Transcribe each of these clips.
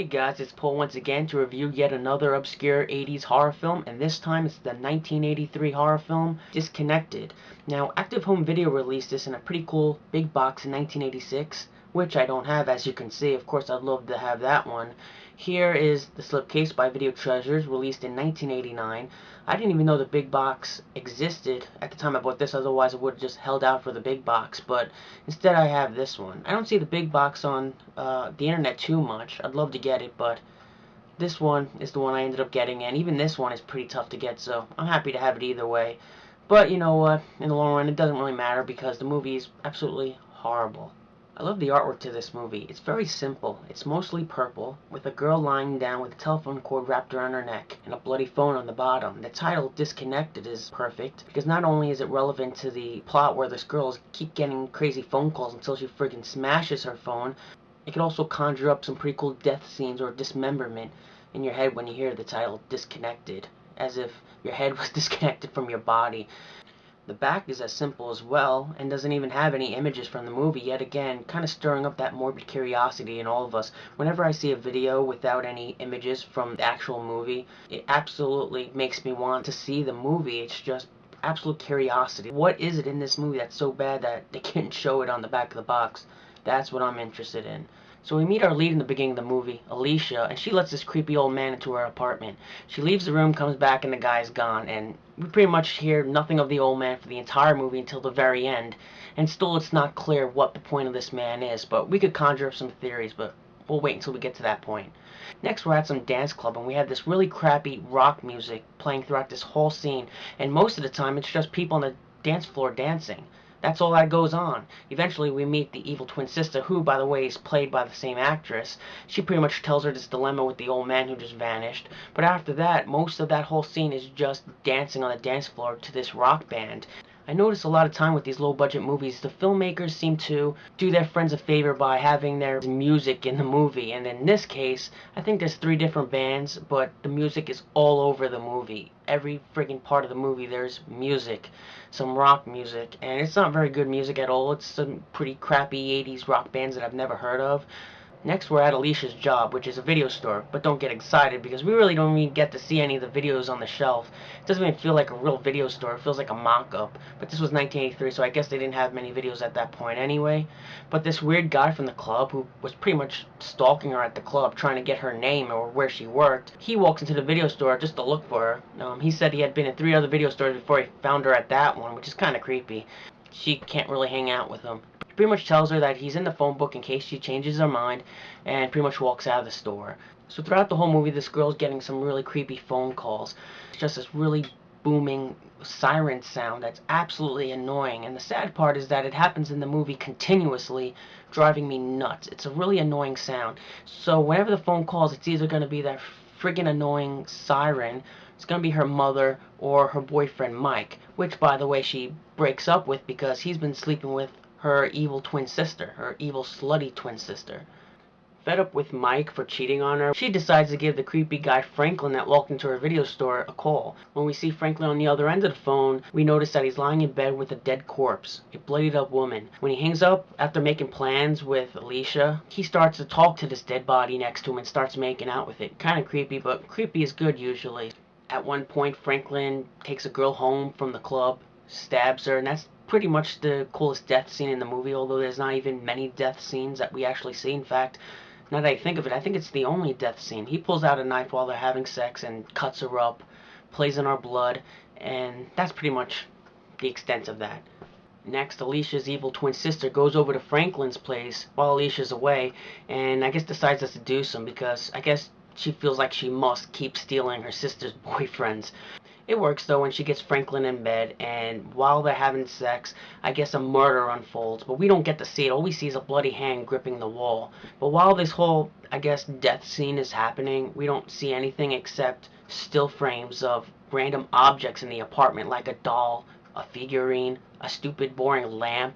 Hey guys, it's Paul once again to review yet another obscure 80s horror film, and this time it's the 1983 horror film Disconnected. Now, Active Home Video released this in a pretty cool big box in 1986, which I don't have, as you can see. Of course, I'd love to have that one. Here is the slipcase by Video Treasures, released in 1989. I didn't even know the big box existed at the time I bought this, otherwise I would have just held out for the big box, but instead I have this one. I don't see the big box on the internet too much. I'd love to get it, but this one is the one I ended up getting, and even this one is pretty tough to get, so I'm happy to have it either way. But you know what, in the long run it doesn't really matter because the movie is absolutely horrible. I love the artwork to this movie. It's very simple. It's mostly purple, with a girl lying down with a telephone cord wrapped around her neck and a bloody phone on the bottom. The title, Disconnected, is perfect because not only is it relevant to the plot where this girl keep getting crazy phone calls until she friggin' smashes her phone, it can also conjure up some pretty cool death scenes or dismemberment in your head when you hear the title Disconnected, as if your head was disconnected from your body. The back is as simple as well, and doesn't even have any images from the movie, yet again, kind of stirring up that morbid curiosity in all of us. Whenever I see a video without any images from the actual movie, it absolutely makes me want to see the movie. It's just absolute curiosity. What is it in this movie that's so bad that they can't show it on the back of the box? That's what I'm interested in. So we meet our lead in the beginning of the movie, Alicia, and she lets this creepy old man into her apartment. She leaves the room, comes back, and the guy's gone, and we pretty much hear nothing of the old man for the entire movie until the very end, and still it's not clear what the point of this man is, but we could conjure up some theories, but we'll wait until we get to that point. Next, we're at some dance club, and we have this really crappy rock music playing throughout this whole scene, and most of the time it's just people on the dance floor dancing. That's all that goes on. Eventually we meet the evil twin sister, who, by the way, is played by the same actress. She pretty much tells her this dilemma with the old man who just vanished. But after that, most of that whole scene is just dancing on the dance floor to this rock band. I notice a lot of time with these low-budget movies, the filmmakers seem to do their friends a favor by having their music in the movie. And in this case, I think there's 3 different bands, but the music is all over the movie. Every friggin' part of the movie there's music, some rock music, and it's not very good music at all. It's some pretty crappy 80s rock bands that I've never heard of. Next, we're at Alicia's job, which is a video store, but don't get excited because we really don't even get to see any of the videos on the shelf. It doesn't even feel like a real video store. It feels like a mock-up. But this was 1983, so I guess they didn't have many videos at that point anyway. But this weird guy from the club, who was pretty much stalking her at the club, trying to get her name or where she worked, he walks into the video store just to look for her. He said he had been in 3 other video stores before he found her at that one, which is kind of creepy. She can't really hang out with him. He pretty much tells her that he's in the phone book in case she changes her mind, and pretty much walks out of the store. So throughout the whole movie, this girl's getting some really creepy phone calls. It's just this really booming siren sound that's absolutely annoying, and the sad part is that it happens in the movie continuously, driving me nuts. It's a really annoying sound. So whenever the phone calls, it's either going to be that friggin' annoying siren, it's going to be her mother or her boyfriend Mike, which, by the way, she breaks up with because he's been sleeping with her evil twin sister, her evil slutty twin sister. Fed up with Mike for cheating on her, she decides to give the creepy guy Franklin that walked into her video store a call. When we see Franklin on the other end of the phone, we notice that he's lying in bed with a dead corpse, a bloodied up woman. When he hangs up after making plans with Alicia, he starts to talk to this dead body next to him and starts making out with it. Kind of creepy, but creepy is good usually. At one point, Franklin takes a girl home from the club, stabs her, and that's pretty much the coolest death scene in the movie, although there's not even many death scenes that we actually see. In fact, now that I think of it, I think it's the only death scene. He pulls out a knife while they're having sex and cuts her up, plays in our blood, and that's pretty much the extent of that. Next, Alicia's evil twin sister goes over to Franklin's place while Alicia's away, and I guess decides to seduce him because I guess she feels like she must keep stealing her sister's boyfriends. It works though when she gets Franklin in bed, and while they're having sex, I guess a murder unfolds, but we don't get to see it. All we see is a bloody hand gripping the wall. But while this whole, I guess, death scene is happening, we don't see anything except still frames of random objects in the apartment, like a doll, a figurine, a stupid boring lamp,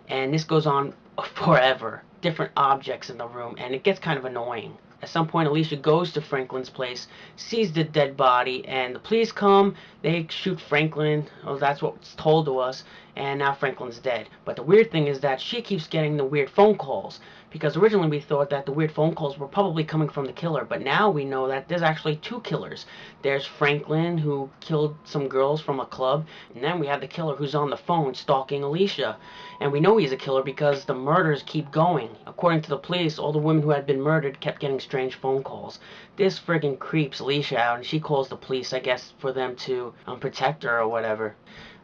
and this goes on forever. Different objects in the room, and it gets kind of annoying. At some point, Alicia goes to Franklin's place, sees the dead body, and the police come. They shoot Franklin. Oh, that's what's told to us. And now Franklin's dead. But the weird thing is that she keeps getting the weird phone calls. because originally we thought that the weird phone calls were probably coming from the killer, but now we know that there's actually two killers. There's Franklin, who killed some girls from a club, and then we have the killer who's on the phone stalking Alicia. And we know he's a killer because the murders keep going. According to the police, all the women who had been murdered kept getting strange phone calls. This friggin' creeps Alicia out, and she calls the police, I guess, for them to protect her or whatever.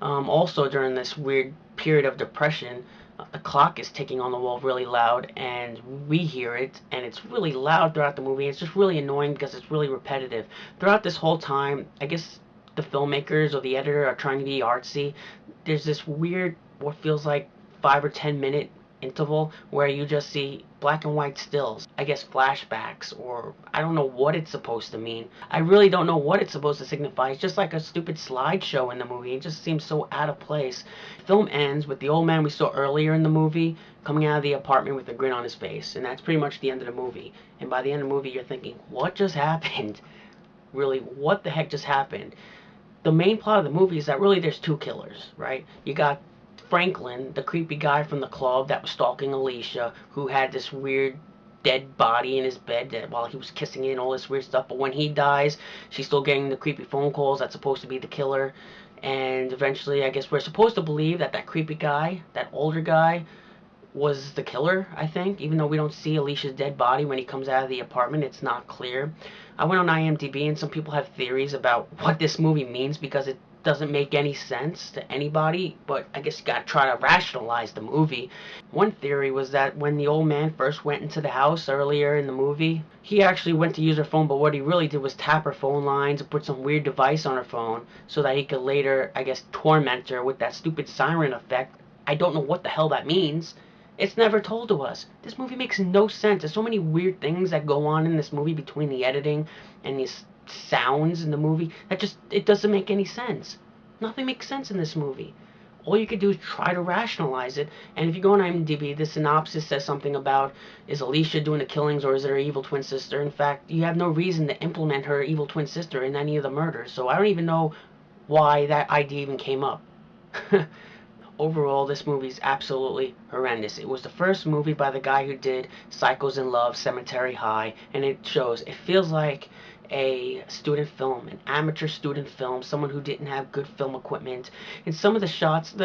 Also, during this weird period of depression, the clock is ticking on the wall really loud, and we hear it, and it's really loud throughout the movie. It's just really annoying because it's really repetitive. Throughout this whole time, I guess the filmmakers or the editor are trying to be artsy. There's this weird, what feels like 5 or 10 minute interval where you just see black and white stills, I guess flashbacks, or I don't know what it's supposed to mean. I really don't know what it's supposed to signify. It's just like a stupid slideshow in the movie. It just seems so out of place. The film ends with the old man we saw earlier in the movie coming out of the apartment with a grin on his face, and that's pretty much the end of the movie. And by the end of the movie you're thinking, what just happened? Really, what the heck just happened? The main plot of the movie is that really there's two killers, right? You got Franklin, the creepy guy from the club that was stalking Alicia, who had this weird dead body in his bed that while he was kissing it and all this weird stuff. But when he dies, she's still getting the creepy phone calls that's supposed to be the killer. And eventually, I guess we're supposed to believe that that creepy guy, that older guy, was the killer, I think. Even though we don't see Alicia's dead body when he comes out of the apartment, it's not clear. I went on IMDb, and some people have theories about what this movie means because it doesn't make any sense to anybody, but I guess you gotta try to rationalize the movie. One theory was that when the old man first went into the house earlier in the movie, he actually went to use her phone, but what he really did was tap her phone lines and put some weird device on her phone so that he could later, I guess, torment her with that stupid siren effect. I don't know what the hell that means. It's never told to us. This movie makes no sense. There's so many weird things that go on in this movie between the editing and these sounds in the movie that just, it doesn't make any sense. Nothing makes sense in this movie. All you can do is try to rationalize it, and if you go on IMDb, the synopsis says something about, is Alicia doing the killings or is it her evil twin sister? In fact, you have no reason to implement her evil twin sister in any of the murders, so I don't even know why that idea even came up. Overall, this movie is absolutely horrendous. It was the first movie by the guy who did Psychos in Love, Cemetery High, and it shows. It feels like a student film, an amateur student film, someone who didn't have good film equipment. And some of the shots,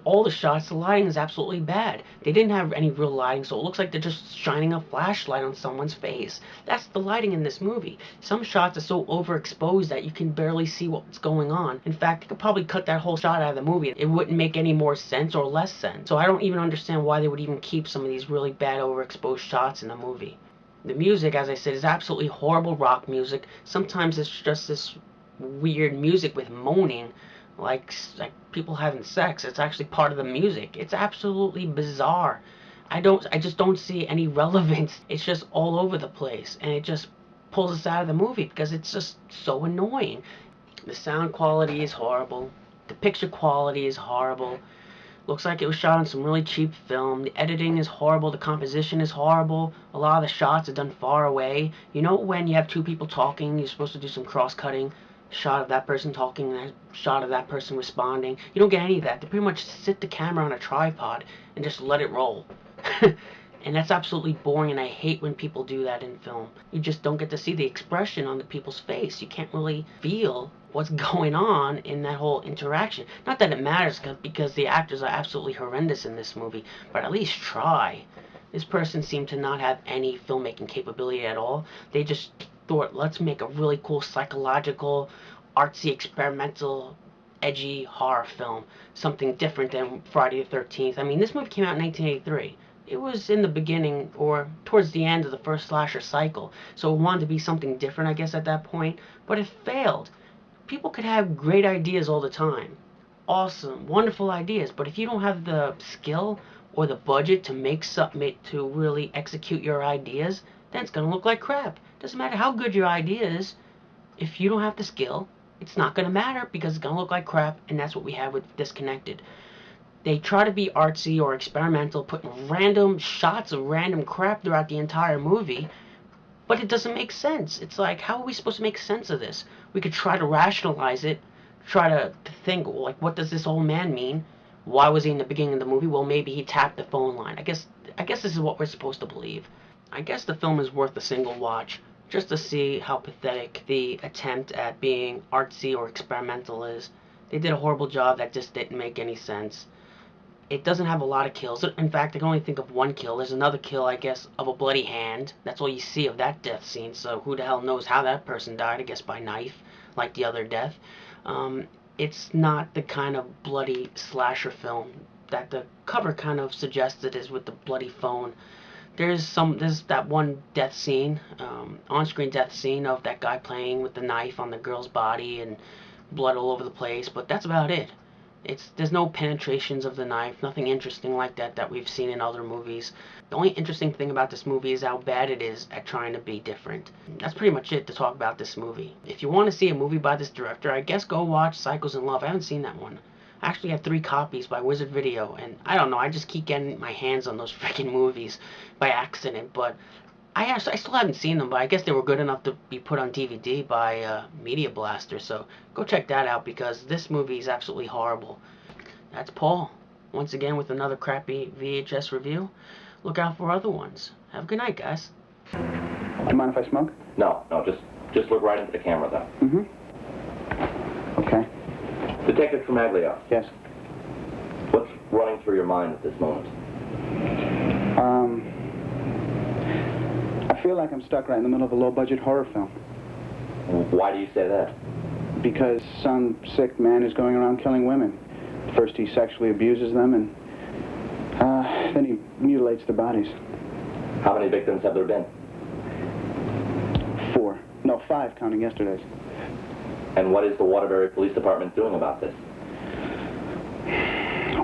all the shots, the lighting is absolutely bad. They didn't have any real lighting, so it looks like they're just shining a flashlight on someone's face. That's the lighting in this movie. Some shots are so overexposed that you can barely see what's going on. In fact, you could probably cut that whole shot out of the movie. It wouldn't make any more sense or less sense. So I don't even understand why they would even keep some of these really bad overexposed shots in the movie. The music, as I said, is absolutely horrible rock music. Sometimes it's just this weird music with moaning, like people having sex. It's actually part of the music. It's absolutely bizarre. I just don't see any relevance. It's just all over the place, and it just pulls us out of the movie because it's just so annoying. The sound quality is horrible. The picture quality is horrible. Looks like it was shot on some really cheap film. The editing is horrible. The composition is horrible. A lot of the shots are done far away. You know when you have two people talking, you're supposed to do some cross-cutting. Shot of that person talking and a shot of that person responding. You don't get any of that. They pretty much sit the camera on a tripod and just let it roll. And that's absolutely boring, and I hate when people do that in film. You just don't get to see the expression on the people's face. You can't really feel what's going on in that whole interaction. Not that it matters, because the actors are absolutely horrendous in this movie, but at least try. This person seemed to not have any filmmaking capability at all. They just thought, let's make a really cool psychological, artsy, experimental, edgy horror film. Something different than Friday the 13th. I mean, this movie came out in 1983. It was in the beginning, or towards the end of the first slasher cycle, so it wanted to be something different, I guess, at that point, but it failed. People could have great ideas all the time. Awesome, wonderful ideas, but if you don't have the skill or the budget to make something, to really execute your ideas, then it's going to look like crap. Doesn't matter how good your idea is, if you don't have the skill, it's not going to matter because it's going to look like crap, and that's what we have with Disconnected. They try to be artsy or experimental, putting random shots of random crap throughout the entire movie, but it doesn't make sense. It's like, how are we supposed to make sense of this? We could try to rationalize it, try to think, like, what does this old man mean? Why was he in the beginning of the movie? Well, maybe he tapped the phone line. I guess I guess this is what we're supposed to believe. I guess the film is worth a single watch, just to see how pathetic the attempt at being artsy or experimental is. They did a horrible job that just didn't make any sense. It doesn't have a lot of kills. In fact, I can only think of one kill. There's another kill, I guess, of a bloody hand. That's all you see of that death scene, so who the hell knows how that person died? I guess by knife, like the other death. It's not the kind of bloody slasher film that the cover kind of suggests it is with the bloody phone. There's that one death scene, on-screen death scene of that guy playing with the knife on the girl's body and blood all over the place, but that's about it. There's no penetrations of the knife, nothing interesting like that we've seen in other movies. The only interesting thing about this movie is how bad it is at trying to be different. That's pretty much it to talk about this movie. If you want to see a movie by this director, I guess go watch Cycles in Love. I haven't seen that one. I actually have 3 copies by Wizard Video, and I don't know, I just keep getting my hands on those freaking movies by accident, but I still haven't seen them, but I guess they were good enough to be put on DVD by Media Blaster, so go check that out because this movie is absolutely horrible. That's Paul, once again with another crappy VHS review. Look out for other ones. Have a good night, guys. Do you mind if I smoke? No, just look right into the camera, though. Mm-hmm. Okay. Detective Tremaglio. Yes. What's running through your mind at this moment? I feel like I'm stuck right in the middle of a low-budget horror film. Why do you say that? Because some sick man is going around killing women. First he sexually abuses them, and then he mutilates their bodies. How many victims have there been? 4. No, 5, counting yesterday's. And what is the Waterbury Police Department doing about this?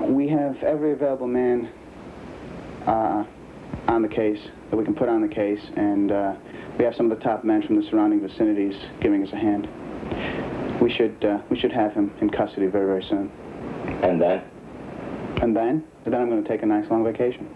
We have every available man on the case that we can put on the case, and we have some of the top men from the surrounding vicinities giving us a hand. We should have him in custody very, very soon. And then? And then I'm going to take a nice long vacation.